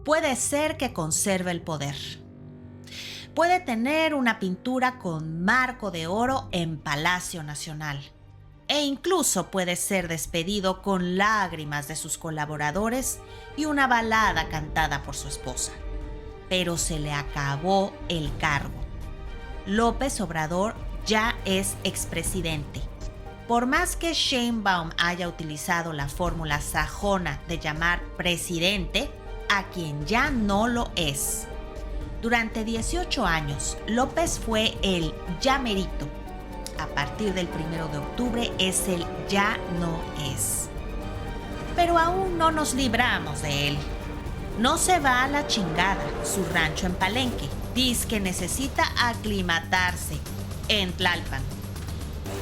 puede ser que conserve el poder. Puede tener una pintura con marco de oro en Palacio Nacional. E incluso puede ser despedido con lágrimas de sus colaboradores y una balada cantada por su esposa. Pero se le acabó el cargo. López Obrador ya es expresidente. Por más que Sheinbaum haya utilizado la fórmula sajona de llamar presidente a quien ya no lo es. Durante 18 años, López fue el ya merito. A partir del 1 de octubre es el ya no es. Pero aún no nos libramos de él. No se va a la chingada su rancho en Palenque. Dice que necesita aclimatarse en Tlalpan.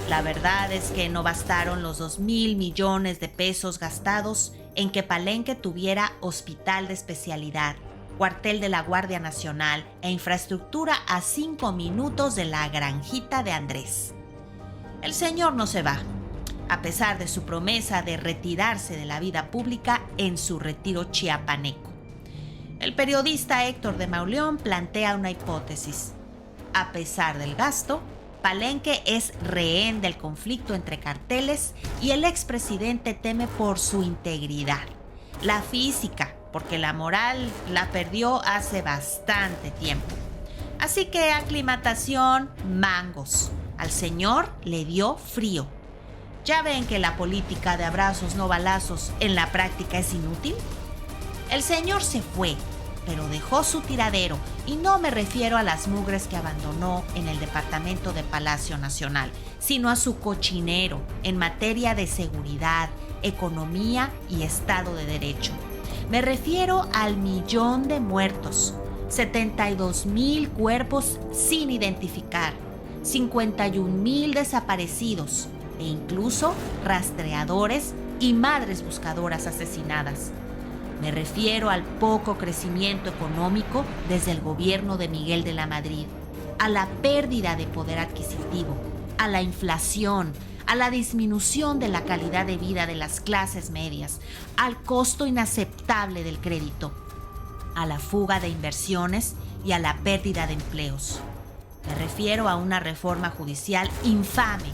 La verdad es que no bastaron los 2,000 millones de pesos gastados en que Palenque tuviera hospital de especialidad, cuartel de la Guardia Nacional e infraestructura a 5 minutos de la granjita de Andrés. El señor no se va, a pesar de su promesa de retirarse de la vida pública en su retiro chiapaneco. El periodista Héctor de Mauleón plantea una hipótesis. A pesar del gasto, Palenque es rehén del conflicto entre carteles y el expresidente teme por su integridad. La física, porque la moral la perdió hace bastante tiempo. Así que aclimatación, mangos. Al señor le dio frío. ¿Ya ven que la política de abrazos no balazos en la práctica es inútil? El señor se fue, pero dejó su tiradero, y no me refiero a las mugres que abandonó en el departamento de Palacio Nacional, sino a su cochinero en materia de seguridad, economía y Estado de Derecho. Me refiero al 1,000,000 de muertos, 72,000 cuerpos sin identificar, 51,000 desaparecidos e incluso rastreadores y madres buscadoras asesinadas. Me refiero al poco crecimiento económico desde el gobierno de Miguel de la Madrid, a la pérdida de poder adquisitivo, a la inflación, a la disminución de la calidad de vida de las clases medias, al costo inaceptable del crédito, a la fuga de inversiones y a la pérdida de empleos. Me refiero a una reforma judicial infame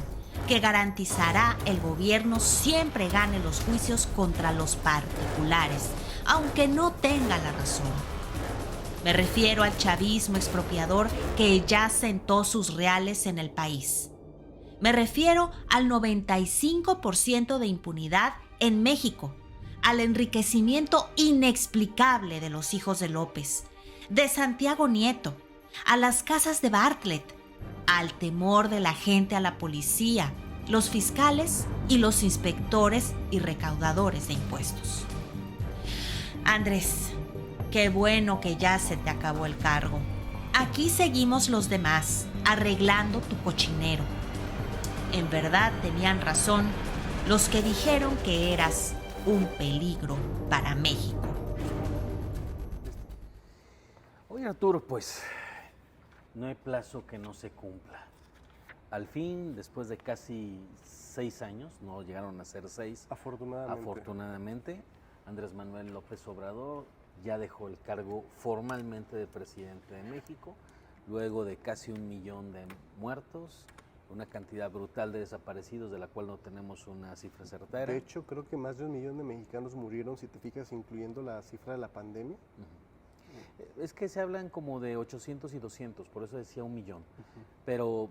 que garantizará el gobierno siempre gane los juicios contra los particulares, aunque no tenga la razón. Me refiero al chavismo expropiador que ya sentó sus reales en el país. Me refiero al 95% de impunidad en México, al enriquecimiento inexplicable de los hijos de López, de Santiago Nieto, a las casas de Bartlett, al temor de la gente a la policía, los fiscales y los inspectores y recaudadores de impuestos. Andrés, qué bueno que ya se te acabó el cargo. Aquí seguimos los demás, arreglando tu cochinero. En verdad tenían razón los que dijeron que eras un peligro para México. Oye, Arturo, pues no hay plazo que no se cumpla. Al fin, después de casi 6 años, no llegaron a ser 6, afortunadamente, Andrés Manuel López Obrador ya dejó el cargo formalmente de presidente de México, luego de casi 1,000,000 de muertos, una cantidad brutal de desaparecidos de la cual no tenemos una cifra certera. De hecho, creo que más de 1,000,000 de mexicanos murieron, si te fijas, incluyendo la cifra de la pandemia. Es que se hablan como de 800 y 200, por eso decía 1,000,000. Pero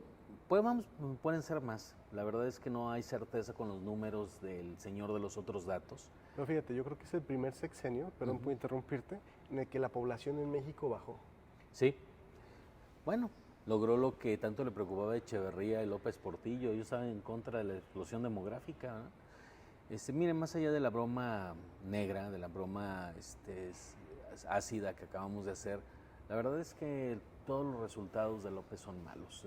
pueden ser más. La verdad es que no hay certeza con los números del señor de los otros datos. Pero fíjate, yo creo que es el primer sexenio, perdón por interrumpirte, en el que la población en México bajó. Sí. Bueno, logró lo que tanto le preocupaba a Echeverría y López Portillo. Ellos estaban en contra de la explosión demográfica, ¿no? Miren, más allá de la broma negra, de la broma ácida que acabamos de hacer, la verdad es que todos los resultados de López son malos.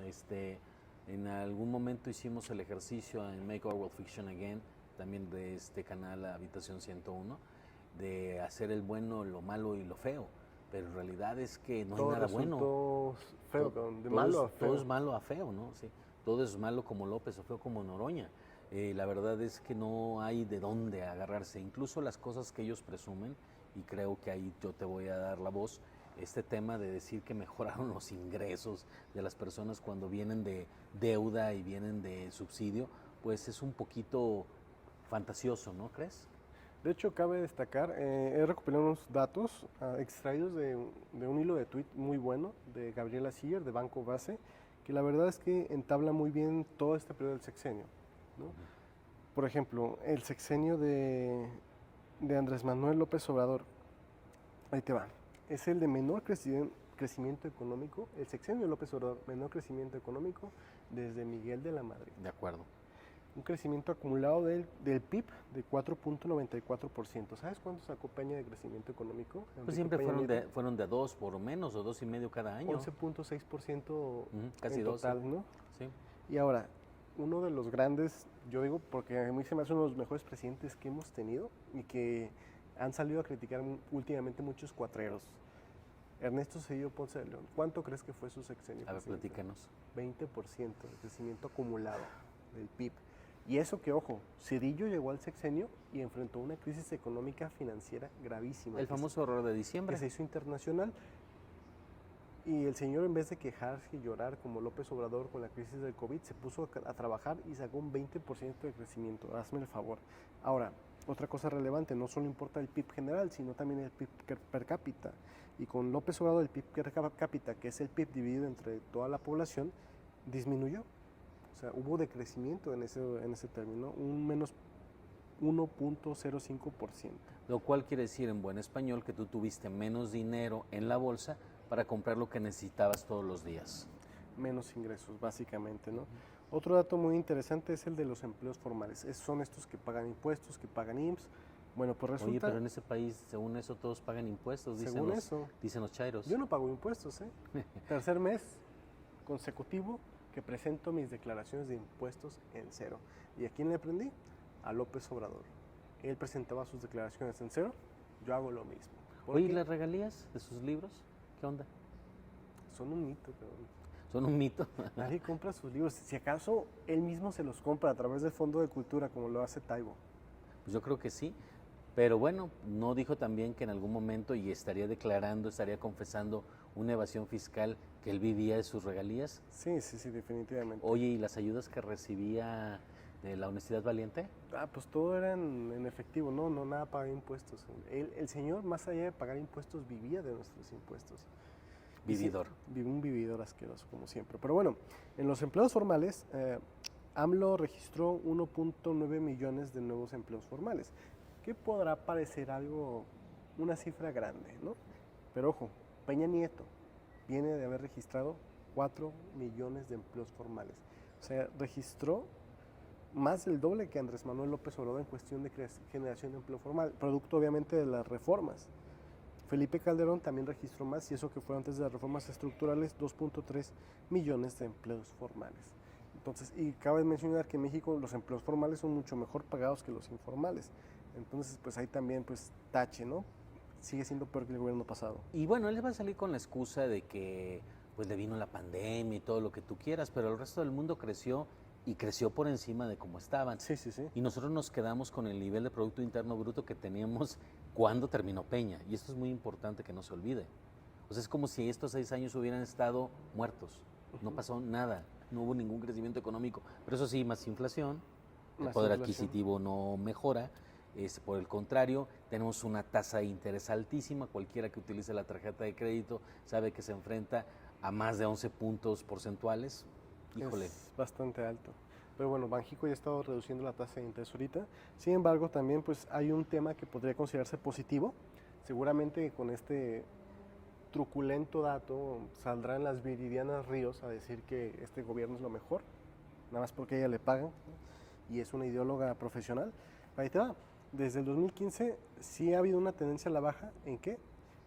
En algún momento hicimos el ejercicio en Make Our World Fiction Again, también de este canal Habitación 101, de hacer el bueno, lo malo y lo feo. Pero en realidad es que no hay nada bueno. Feo, de malo a feo. Todo es malo a feo, ¿no? Sí, todo es malo como López o feo como Noroña. La verdad es que no hay de dónde agarrarse. Incluso las cosas que ellos presumen y creo que ahí yo te voy a dar la voz, este tema de decir que mejoraron los ingresos de las personas cuando vienen de deuda y vienen de subsidio, pues es un poquito fantasioso, ¿no crees? De hecho, cabe destacar, he recopilado unos datos extraídos de un hilo de tweet muy bueno de Gabriela Siller, de Banco Base, que la verdad es que entabla muy bien todo este periodo del sexenio, ¿no? Por ejemplo, el sexenio de Andrés Manuel López Obrador, ahí te va, es el de menor crecimiento económico, el sexenio de López Obrador, menor crecimiento económico desde Miguel de la Madrid. De acuerdo. Un crecimiento acumulado del PIB de 4.94%. ¿Sabes cuánto sacó Peña de crecimiento económico? Pues siempre fueron de 2 por lo menos, o 2,5 cada año. 11.6% casi en 12. total, ¿no? Sí. Y ahora, uno de los grandes, yo digo, porque a mí se me hace uno de los mejores presidentes que hemos tenido y que han salido a criticar últimamente muchos cuatreros. Ernesto Zedillo Ponce de León, ¿cuánto crees que fue su sexenio? A ver, platícanos. 20% de crecimiento acumulado del PIB. Y eso que, ojo, Zedillo llegó al sexenio y enfrentó una crisis económica financiera gravísima. El famoso error de diciembre. Que se hizo internacional. Y el señor, en vez de quejarse y llorar como López Obrador con la crisis del COVID, se puso a trabajar y sacó un 20% de crecimiento. Hazme el favor. Ahora, otra cosa relevante, no solo importa el PIB general, sino también el PIB per cápita. Y con López Obrador, el PIB per cápita, que es el PIB dividido entre toda la población, disminuyó. O sea, hubo decrecimiento en ese término, un menos 1.05%. Lo cual quiere decir en buen español que tú tuviste menos dinero en la bolsa para comprar lo que necesitabas todos los días. Menos ingresos, básicamente, ¿no? Otro dato muy interesante es el de los empleos formales. Son estos que pagan impuestos, que pagan IMSS. Bueno, pues resulta... Oye, pero en ese país, según eso, todos pagan impuestos, según eso, dicen los chairos. Yo no pago impuestos, ¿eh? Tercer mes consecutivo que presento mis declaraciones de impuestos en cero. ¿Y a quién le aprendí? A López Obrador. Él presentaba sus declaraciones en cero, yo hago lo mismo. Oye, ¿y las regalías de sus libros? ¿Qué onda? Son un mito, cabrón. ¿Son un mito? Nadie compra sus libros. Si acaso, él mismo se los compra a través del Fondo de Cultura, como lo hace Taibo. Pues yo creo que sí. Pero bueno, ¿no dijo también que en algún momento y estaría declarando, estaría confesando una evasión fiscal que él vivía de sus regalías? Sí, definitivamente. Oye, ¿y las ayudas que recibía de la Honestidad Valiente? Pues todo era en efectivo, no, nada pagaba impuestos. El señor, más allá de pagar impuestos, vivía de nuestros impuestos. Vividor. Sí, un vividor asqueroso, como siempre. Pero bueno, en los empleos formales, AMLO registró 1.9 millones de nuevos empleos formales, que podrá parecer una cifra grande, ¿no? Pero ojo, Peña Nieto viene de haber registrado 4 millones de empleos formales. O sea, registró más del doble que Andrés Manuel López Obrador en cuestión de generación de empleo formal, producto obviamente de las reformas. Felipe Calderón también registró más, y eso que fue antes de las reformas estructurales, 2.3 millones de empleos formales. Entonces, y cabe mencionar que en México los empleos formales son mucho mejor pagados que los informales. Entonces, pues ahí también, pues, tache, ¿no? Sigue siendo peor que el gobierno pasado. Y bueno, él va a salir con la excusa de que pues le vino la pandemia y todo lo que tú quieras, pero el resto del mundo creció y creció por encima de cómo estaban. Sí. Y nosotros nos quedamos con el nivel de Producto Interno Bruto que teníamos cuando terminó Peña. Y esto es muy importante que no se olvide. O sea, es como si estos 6 años hubieran estado muertos. No pasó nada, no hubo ningún crecimiento económico. Pero eso sí, más inflación, el poder adquisitivo no mejora. Por el contrario, tenemos una tasa de interés altísima. Cualquiera que utilice la tarjeta de crédito sabe que se enfrenta a más de 11 puntos porcentuales. Híjole. Es bastante alto. Pero bueno, Banxico ya ha estado reduciendo la tasa de interés ahorita. Sin embargo, también pues hay un tema que podría considerarse positivo. Seguramente con este truculento dato saldrán las Viridianas Ríos a decir que este gobierno es lo mejor, nada más porque a ella le pagan, ¿no? Y es una ideóloga profesional. Ahí te va. Desde el 2015 sí ha habido una tendencia a la baja. ¿En qué?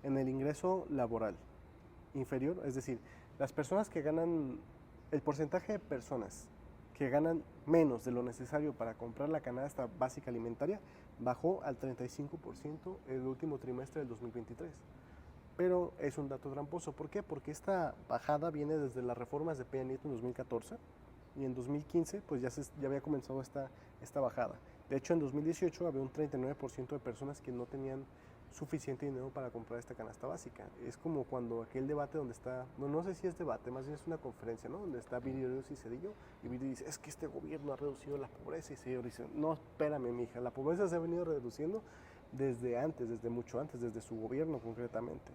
En el ingreso laboral inferior, es decir, las personas que ganan, el porcentaje de personas que ganan menos de lo necesario para comprar la canasta básica alimentaria bajó al 35% el último trimestre del 2023. Pero es un dato tramposo. ¿Por qué? Porque esta bajada viene desde las reformas de Peña Nieto en 2014 y en 2015 pues ya había comenzado esta bajada. De hecho, en 2018 había un 39% de personas que no tenían suficiente dinero para comprar esta canasta básica. Es como cuando aquel debate donde está, no sé si es debate, más bien es una conferencia, ¿no? Donde está Viri Ríos y Cedillo, y Viri dice, es que este gobierno ha reducido la pobreza, y Cedillo dice, no, espérame, mija, la pobreza se ha venido reduciendo desde antes, desde mucho antes, desde su gobierno concretamente.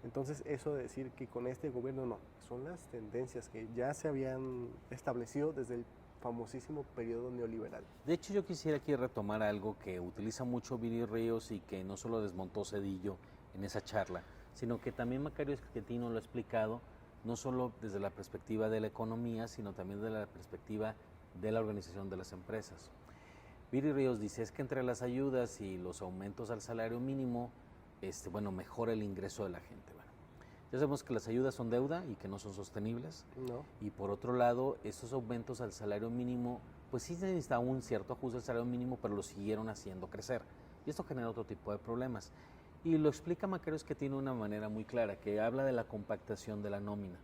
Entonces, eso de decir que con este gobierno no, son las tendencias que ya se habían establecido desde el famosísimo periodo neoliberal. De hecho, yo quisiera aquí retomar algo que utiliza mucho Viri Ríos y que no solo desmontó Cedillo en esa charla, sino que también Macario Esquetino lo ha explicado, no solo desde la perspectiva de la economía, sino también desde la perspectiva de la organización de las empresas. Viri Ríos dice, es que entre las ayudas y los aumentos al salario mínimo, mejora el ingreso de la gente. Bueno, ya sabemos que las ayudas son deuda y que no son sostenibles. No. Y por otro lado, esos aumentos al salario mínimo, pues sí se necesita un cierto ajuste al salario mínimo, pero lo siguieron haciendo crecer. Y esto genera otro tipo de problemas. Y lo explica Macario Esquetino de una manera muy clara, que habla de la compactación de la nómina.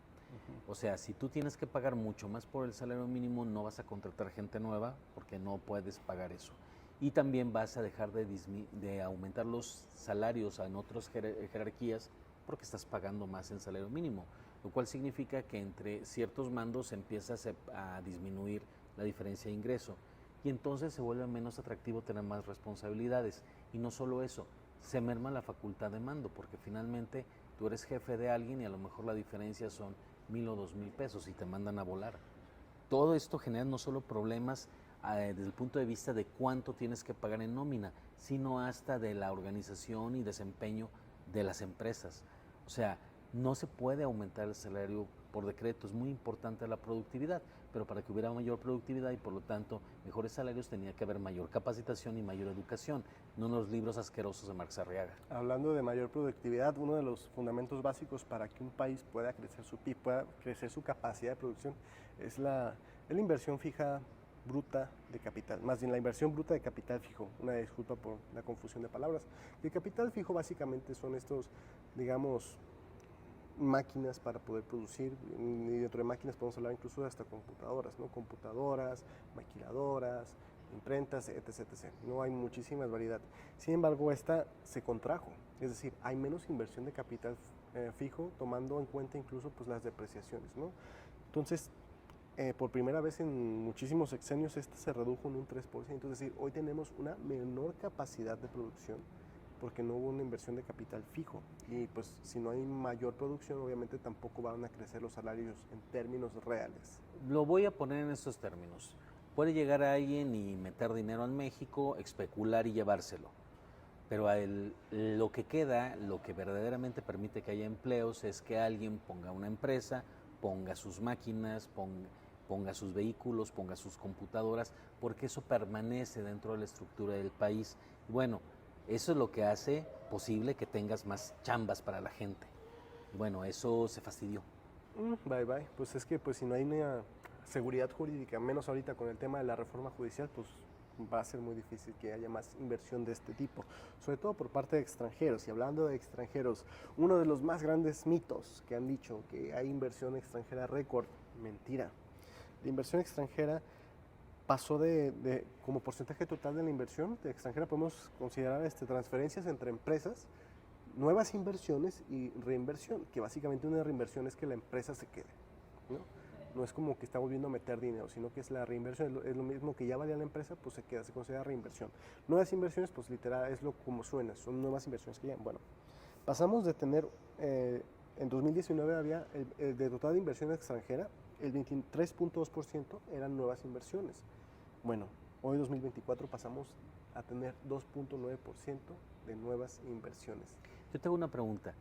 O sea, si tú tienes que pagar mucho más por el salario mínimo, no vas a contratar gente nueva porque no puedes pagar eso. Y también vas a dejar de aumentar los salarios en otras jerarquías porque estás pagando más en salario mínimo, lo cual significa que entre ciertos mandos empiezas a disminuir la diferencia de ingreso y entonces se vuelve menos atractivo tener más responsabilidades. Y no solo eso, se merma la facultad de mando porque finalmente tú eres jefe de alguien y a lo mejor la diferencia son 1,000 o 2,000 pesos y te mandan a volar. Todo esto genera no solo problemas desde el punto de vista de cuánto tienes que pagar en nómina, sino hasta de la organización y desempeño de las empresas. O sea, no se puede aumentar el salario por decreto, es muy importante la productividad, pero para que hubiera mayor productividad y por lo tanto mejores salarios tenía que haber mayor capacitación y mayor educación, no los libros asquerosos de Marx Arriaga. Hablando de mayor productividad, uno de los fundamentos básicos para que un país pueda crecer su PIB, pueda crecer su capacidad de producción, es la inversión fija bruta de capital, más bien la inversión bruta de capital fijo, una disculpa por la confusión de palabras. El capital fijo básicamente son estos, digamos, máquinas para poder producir, y dentro de máquinas podemos hablar incluso de hasta computadoras, ¿no? Computadoras, maquiladoras, imprentas, etc, etc. No hay muchísimas variedad. Sin embargo, esta se contrajo, es decir, hay menos inversión de capital fijo, tomando en cuenta incluso pues, las depreciaciones, ¿no? Entonces, por primera vez en muchísimos sexenios, esta se redujo en un 3%, es decir, hoy tenemos una menor capacidad de producción porque no hubo una inversión de capital fijo y pues si no hay mayor producción obviamente tampoco van a crecer los salarios en términos reales. Lo voy a poner en estos términos. Puede llegar a alguien y meter dinero en México, especular y llevárselo, pero lo que queda, lo que verdaderamente permite que haya empleos es que alguien ponga una empresa, ponga sus máquinas, ponga sus vehículos, ponga sus computadoras, porque eso permanece dentro de la estructura del país. Bueno, eso es lo que hace posible que tengas más chambas para la gente. Bueno, eso se fastidió. Bye bye. Pues es que pues si no hay una seguridad jurídica, menos ahorita con el tema de la reforma judicial, pues va a ser muy difícil que haya más inversión de este tipo, sobre todo por parte de extranjeros. Y hablando de extranjeros, uno de los más grandes mitos que han dicho que hay inversión extranjera récord, mentira. La inversión extranjera pasó como porcentaje total de la inversión de extranjera, podemos considerar transferencias entre empresas, nuevas inversiones y reinversión, que básicamente una reinversión es que la empresa se quede, ¿no? No es como que está volviendo a meter dinero, sino que es la reinversión, es lo mismo que ya valía la empresa, pues se queda, se considera reinversión. Nuevas inversiones, pues literal, es lo como suena, son nuevas inversiones que ya, bueno, pasamos de tener, en 2019 había, de total de inversión extranjera, el 23.2% eran nuevas inversiones. Bueno, hoy 2024 pasamos a tener 2.9% de nuevas inversiones. Yo tengo una pregunta.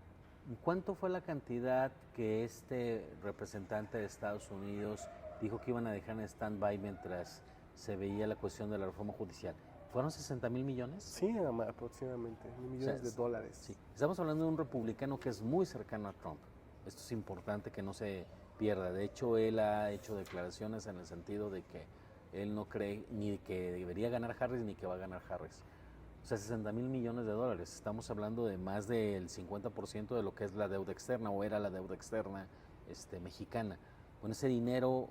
¿Cuánto fue la cantidad que este representante de Estados Unidos dijo que iban a dejar en stand-by mientras se veía la cuestión de la reforma judicial? ¿Fueron 60,000 millones? Sí, aproximadamente, millones de dólares. Sí. Estamos hablando de un republicano que es muy cercano a Trump. Esto es importante que no se pierda. De hecho, él ha hecho declaraciones en el sentido de que él no cree ni que debería ganar Harris ni que va a ganar Harris. O sea, 60,000 millones de dólares. Estamos hablando de más del 50% de lo que es la deuda externa o era la deuda externa mexicana. Bueno, ese dinero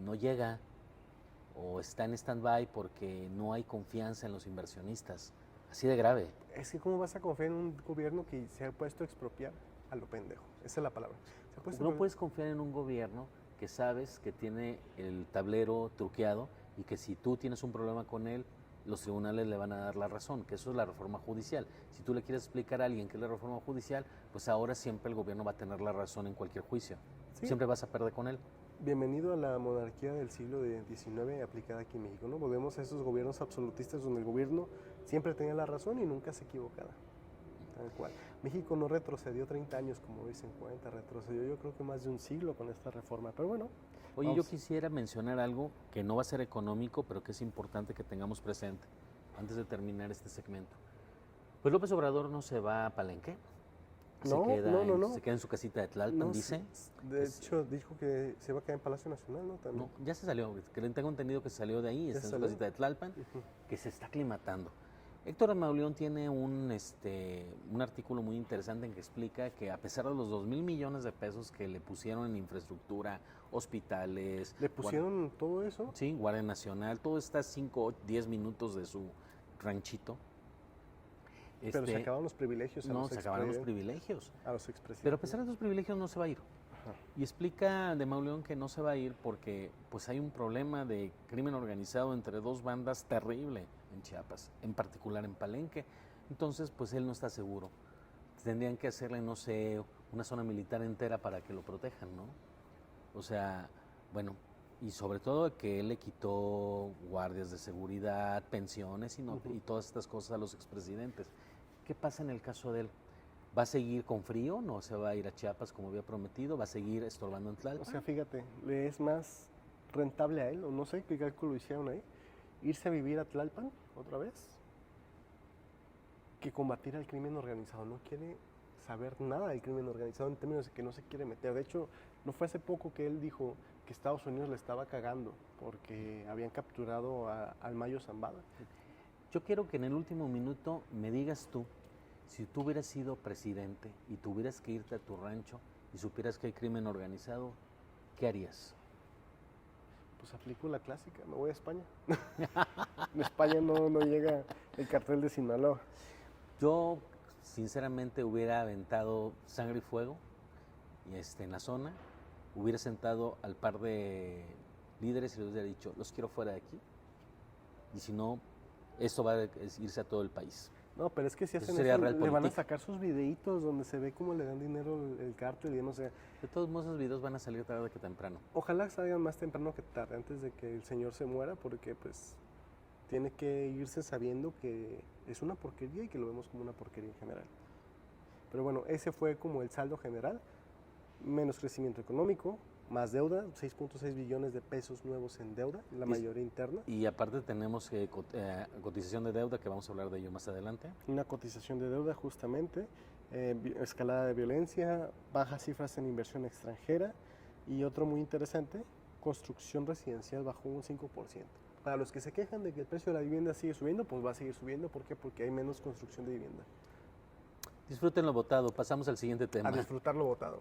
no llega o está en stand-by porque no hay confianza en los inversionistas. Así de grave. Es que ¿cómo vas a confiar en un gobierno que se ha puesto a expropiar a lo pendejo? Esa es la palabra. Se ha puesto No puedes confiar en un gobierno que sabes que tiene el tablero truqueado y que si tú tienes un problema con él, los tribunales le van a dar la razón, que eso es la reforma judicial. Si tú le quieres explicar a alguien qué es la reforma judicial, pues ahora siempre el gobierno va a tener la razón en cualquier juicio. Sí. Siempre vas a perder con él. Bienvenido a la monarquía del siglo XIX aplicada aquí en México, ¿no? Volvemos a esos gobiernos absolutistas donde el gobierno siempre tenía la razón y nunca se equivocaba. Tal cual. México no retrocedió 30 años, como dicen 40, retrocedió yo creo que más de un siglo con esta reforma, pero bueno. Oye, yo quisiera mencionar algo que no va a ser económico, pero que es importante que tengamos presente antes de terminar este segmento. Pues López Obrador no se va a Palenque. No. Se queda en su casita de Tlalpan, dice. De hecho, dijo que se va a quedar en Palacio Nacional, ¿no? También. No, ya se salió, que tengo entendido que salió de ahí, está en su casita de Tlalpan, que se está aclimatando. Héctor Mauleón tiene un artículo muy interesante en que explica que a pesar de los 2,000 millones de pesos que le pusieron en infraestructura, hospitales... ¿Le pusieron todo eso? Sí, Guardia Nacional, todo está a 5, 10 minutos de su ranchito. Pero se acabaron los privilegios a No, se acabaron los privilegios. A los expresidentes. Pero a pesar de los privilegios no se va a ir. Ajá. Y explica de Mauleón que no se va a ir porque pues hay un problema de crimen organizado entre dos bandas terrible en Chiapas, en particular en Palenque. Entonces, pues él no está seguro. Tendrían que hacerle, no sé, una zona militar entera para que lo protejan, ¿no? O sea, bueno, y sobre todo que él le quitó guardias de seguridad, pensiones y todas estas cosas a los expresidentes. ¿Qué pasa en el caso de él? ¿Va a seguir con frío? ¿No se va a ir a Chiapas como había prometido? ¿Va a seguir estorbando en Tlalpan? O sea, fíjate, le es más rentable a él, o no sé qué cálculo hicieron ahí, irse a vivir a Tlalpan otra vez, que combatir al crimen organizado. No quiere saber nada del crimen organizado en términos de que no se quiere meter. De hecho, no fue hace poco que él dijo que Estados Unidos le estaba cagando porque habían capturado al Mayo Zambada. Yo quiero que en el último minuto me digas tú, si tú hubieras sido presidente y tuvieras que irte a tu rancho y supieras que hay crimen organizado, ¿qué harías? Pues aplico la clásica, me voy a España. En España no llega el cartel de Sinaloa. Yo, sinceramente, hubiera aventado sangre y fuego y en la zona, hubiera sentado al par de líderes y les hubiera dicho, los quiero fuera de aquí, y si no, esto va a irse a todo el país. No, pero es que si hacen sería eso, realpolitik. le van a sacar sus videitos donde se ve cómo le dan dinero el cártel y no sé. De todos modos, esos videos van a salir tarde que temprano. Ojalá salgan más temprano que tarde, antes de que el señor se muera, porque pues tiene que irse sabiendo que es una porquería y que lo vemos como una porquería en general. Pero bueno, ese fue como el saldo general, menos crecimiento económico, más deuda, 6.6 billones de pesos nuevos en deuda, la mayoría interna. Y aparte tenemos cotización de deuda, que vamos a hablar de ello más adelante. Una cotización de deuda justamente, escalada de violencia, bajas cifras en inversión extranjera y otro muy interesante, construcción residencial bajó un 5%. Para los que se quejan de que el precio de la vivienda sigue subiendo, pues va a seguir subiendo. ¿Por qué? Porque hay menos construcción de vivienda. Disfruten lo votado. Pasamos al siguiente tema. A disfrutar lo votado.